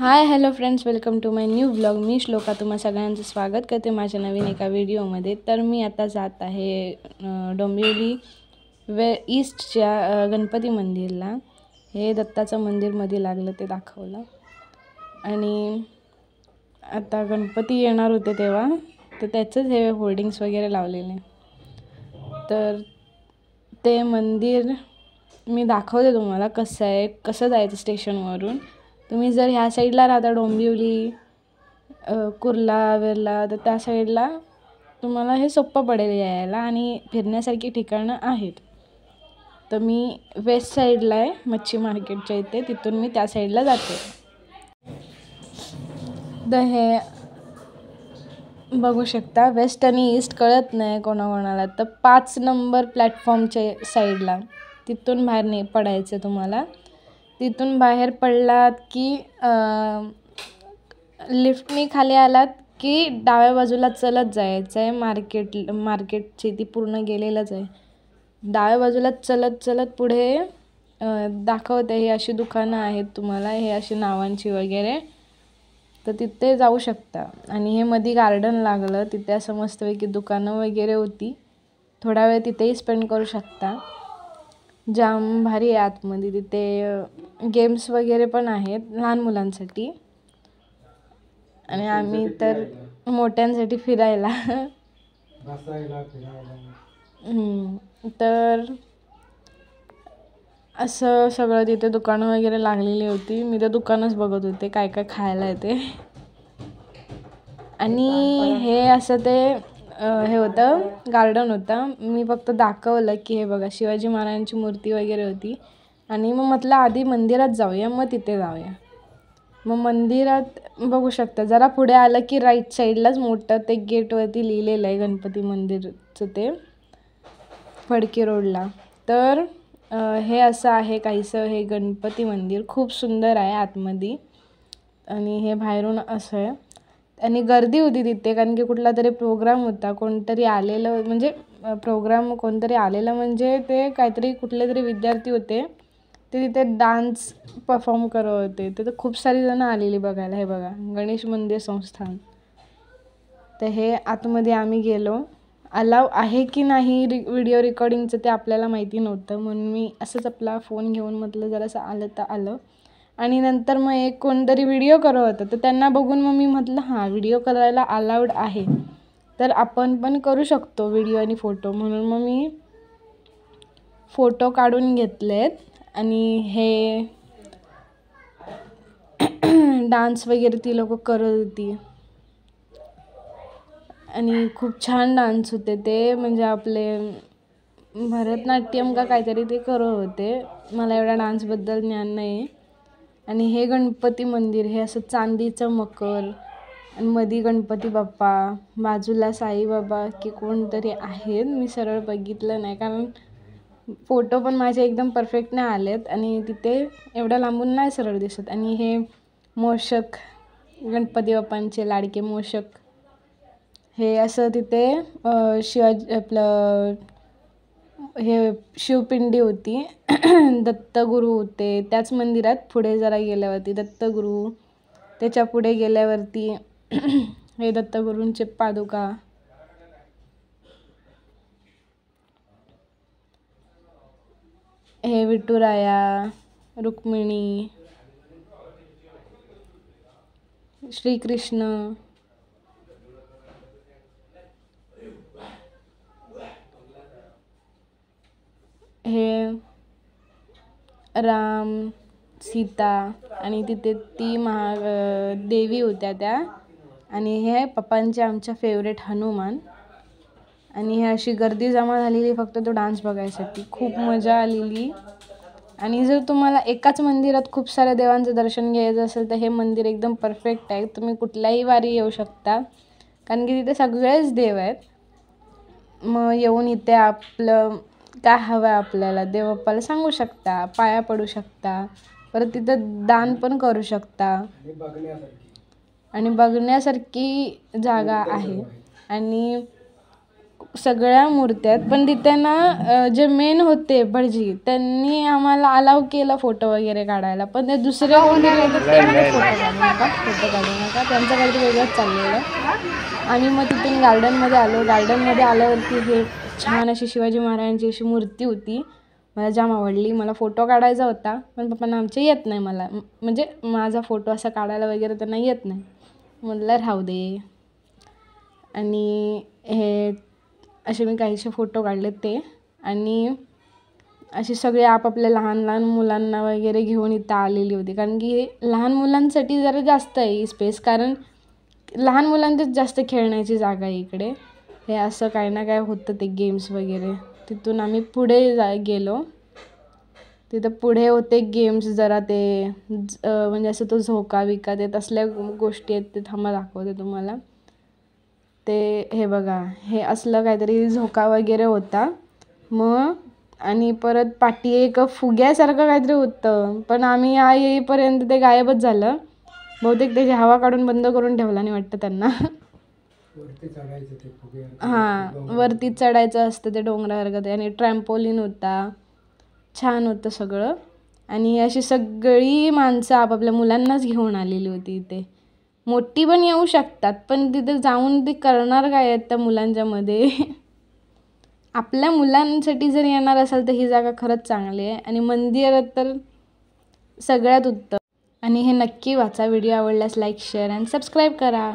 High hello friends, welcome to my new vlog. मी श्लोका तुम्हा सगळ्यांचं स्वागत करते माझ्या नवीन एका व्हिडिओमध्ये. तर मी आता जात आहे डोंबिवली ईस्टच्या गणपती मंदिरला. हे दत्ताचं मंदिरमध्ये लागलं ते दाखवलं. आणि आता गणपती येणार होते तेव्हा तर त्याचंच हे होर्डिंग्स वगैरे लावलेले. तर ते मंदिर मी दाखवते तुम्हाला कसं आहे, कसं जायचं स्टेशनवरून. तुम्ही जर ह्या साईडला राहता डोंबिवली कुर्ला वेरला तर त्या साईडला तुम्हाला हे सोपं पडेल यायला आणि फिरण्यासारखी ठिकाणं आहेत. तर मी वेस्ट साईडला आहे, मच्छी मार्केटच्या इथे, तिथून मी त्या साईडला जाते. तर हे बघू शकता, वेस्ट आणि ईस्ट कळत नाही कोणाकोणाला तर 5 नंबर प्लॅटफॉर्मच्या साईडला तिथून बाहेर पडायचं तुम्हाला. तिथून बाहेर पडलात की लिफ्टनी खाली आलात की डाव्या बाजूला चलत जायचं आहे. मार्केटची ती पूर्ण गेलेलंच आहे. डाव्या बाजूला चलत पुढे दाखवते ही अशी दुकानं आहेत तुम्हाला, हे अशी नावांची वगैरे. तर तिथे जाऊ शकता. आणि हे मध्ये गार्डन लागलं, तिथे असं मस्तपैकी दुकानं वगैरे होती. थोडा वेळ तिथेही स्पेंड करू शकता. जाम भारी आहे आतमध्ये. तिथे गेम्स वगैरे पण आहेत लहान मुलांसाठी आणि आम्ही तर मोठ्यांसाठी फिरायला. तर असं सगळं तिथे दुकानं वगैरे लागलेली होती. मी तर दुकानच बघत होते काय काय खायला येते. आणि हे असं ते हे होतं, गार्डन होतं. मी फक्त दाखवलं की हे बघा शिवाजी महाराजांची मूर्ती वगैरे होती. आणि मग म्हटलं आधी मंदिरात जाऊया, मग तिथे जाऊया. मग मंदिरात बघू शकता, जरा पुढे आलं की राईट साईडलाच मोठं ते गेटवरती लिहिलेलं आहे गणपती मंदिरचं, ते फडके रोडला. तर हे असं आहे काहीसं हे गणपती मंदिर. खूप सुंदर आहे आतमध्ये आणि हे बाहेरून असं आहे. आणि गर्दी होती तिथे कारण की कुठला तरी प्रोग्राम होता. कोणतरी आलेलं म्हणजे ते काहीतरी कुठले तरी विद्यार्थी होते, ते तिथे डान्स परफॉर्म करत होते. तिथे खूप सारी जणं आलेली बघायला. हे बघा गणेश मंदिर संस्थान. तर हे आतमध्ये आम्ही गेलो. अलाव आहे की नाही व्हिडिओ रेकॉर्डिंगचं ते आपल्याला माहिती नव्हतं, म्हणून मी असंच आपला फोन घेऊन म्हटलं जरासं आलं तर आलं. आणि नंतर मग एक कोणतरी व्हिडिओ करत होतं, तर त्यांना बघून मग मी म्हटलं हां व्हिडिओ करायला अलाउड आहे तर आपण पण करू शकतो व्हिडिओ आणि फोटो. म्हणून मग मी फोटो काढून घेतलेत. आणि हे डान्स वगैरे ती लोक करत होती आणि खूप छान डान्स होते ते. म्हणजे आपले भरतनाट्यम का काहीतरी ते करत होते. मला एवढ्या डान्सबद्दल ज्ञान नाही. आणि हे गणपती मंदिर हे असं चांदीचं मकर आणि मध्ये गणपती बाप्पा, बाजूला साईबाबा की कोणतरी आहेत. मी सरळ बघितलं नाही कारण फोटो पण माझे एकदम परफेक्ट नाही आलेत आणि तिथे एवढ्या लांबून नाही सरळ दिसत. आणि हे मोषक, गणपती बाप्पांचे लाडके मोषक, हे असं तिथे शिवाजी आपलं हे शिवपिंडी होती. दत्तगुरू होते त्याच मंदिरात. पुढे जरा गेल्यावरती दत्तगुरू, त्याच्या पुढे गेल्यावरती हे दत्तगुरूंचे पादुका. हे विठुराया, रुक्मिणी, श्रीकृष्ण, हे राम, सीता आणि तिथे ती देवी होत्या त्या. आणि हे पप्पांचे आमच्या फेवरेट हनुमान. आणि हे अशी गर्दी जमा झालेली फक्त तो डान्स बघायसाठी. खूप मजा आलेली. आणि जर तुम्हाला एकाच मंदिरात खूप साऱ्या देवांचं दर्शन घ्यायचं असेल तर हे मंदिर एकदम परफेक्ट आहे. तुम्ही कुठल्याही वारी येऊ शकता कारण की तिथे सगळेच देव आहेत. मग येऊन इथे आपलं काय हवं आहे आपल्याला देवबाप्पाला सांगू शकता, पाया पडू शकता. परत तिथं दान पण करू शकता. आणि बघण्यासारखी जागा आहे. आणि सगळ्या मूर्त्या आहेत, पण तिथे ना जे मेन होते भटजी त्यांनी आम्हाला अलाव केलं फोटो वगैरे काढायला, पण ते दुसरे कोणतरी होते ते म्हणजे फोटो काढू नका त्यांचं काहीतरी वेगळंच चाललेलं. आम्ही मग तिथून गार्डनमध्ये आलो. गार्डनमध्ये आल्यावरती हे छान अशी शिवाजी महाराजांची अशी मूर्ती होती, मला जाम आवडली. मला फोटो काढायचा होता, पण पप्पांना आमच्या येत नाही, मला म्हणजे माझा फोटो असा काढायला वगैरे त्यांना येत नाही. म्हटलं राहू दे. आणि हे असे मी काहीसे फोटो काढले ते. आणि असे सगळे आपापल्या लहान लहान मुलांना वगैरे घेऊन इथं आलेली होती, कारण की लहान मुलांसाठी जरा जास्त आहे स्पेस, कारण लहान मुलांचीच जास्त खेळण्याची जागा आहे इकडे. हे असं काही ना काय होतं ते गेम्स वगैरे. तिथून आम्ही पुढे गेलो. तिथं पुढे होते गेम्स जरा ते म्हणजे असं तो झोका विका ते तसल्या गोष्टी आहेत, ते थांबा दाखवते तुम्हाला. ते हे बघा, हे असलं काहीतरी झोका वगैरे होता. मग आणि परत पाठी एक फुग्यासारखं काहीतरी होतं, पण आम्ही येईपर्यंत ते गायबच झालं. बहुतेक त्याची हवा काढून बंद करून ठेवला नाही वाटतं त्यांना. हां, वरती चढायचं असतं ते डोंगरासारखं ते. आणि ट्रॅम्पोलिन होता, छान होतं सगळं. आणि अशी सगळी माणसं आपापल्या मुलांनाच घेऊन आलेली होती इथे. मोठी पण येऊ शकतात, पण तिथे जाऊन ते करणार काय आहेत त्या मुलांच्या मध्ये. आपल्या मुलांसाठी जर येणार असाल तर ही जागा खरंच चांगली आहे. आणि मंदिर तर सगळ्यात उत्तम. आणि हे नक्की वाचा. व्हिडिओ आवडल्यास लाईक, शेअर आणि सबस्क्राईब करा.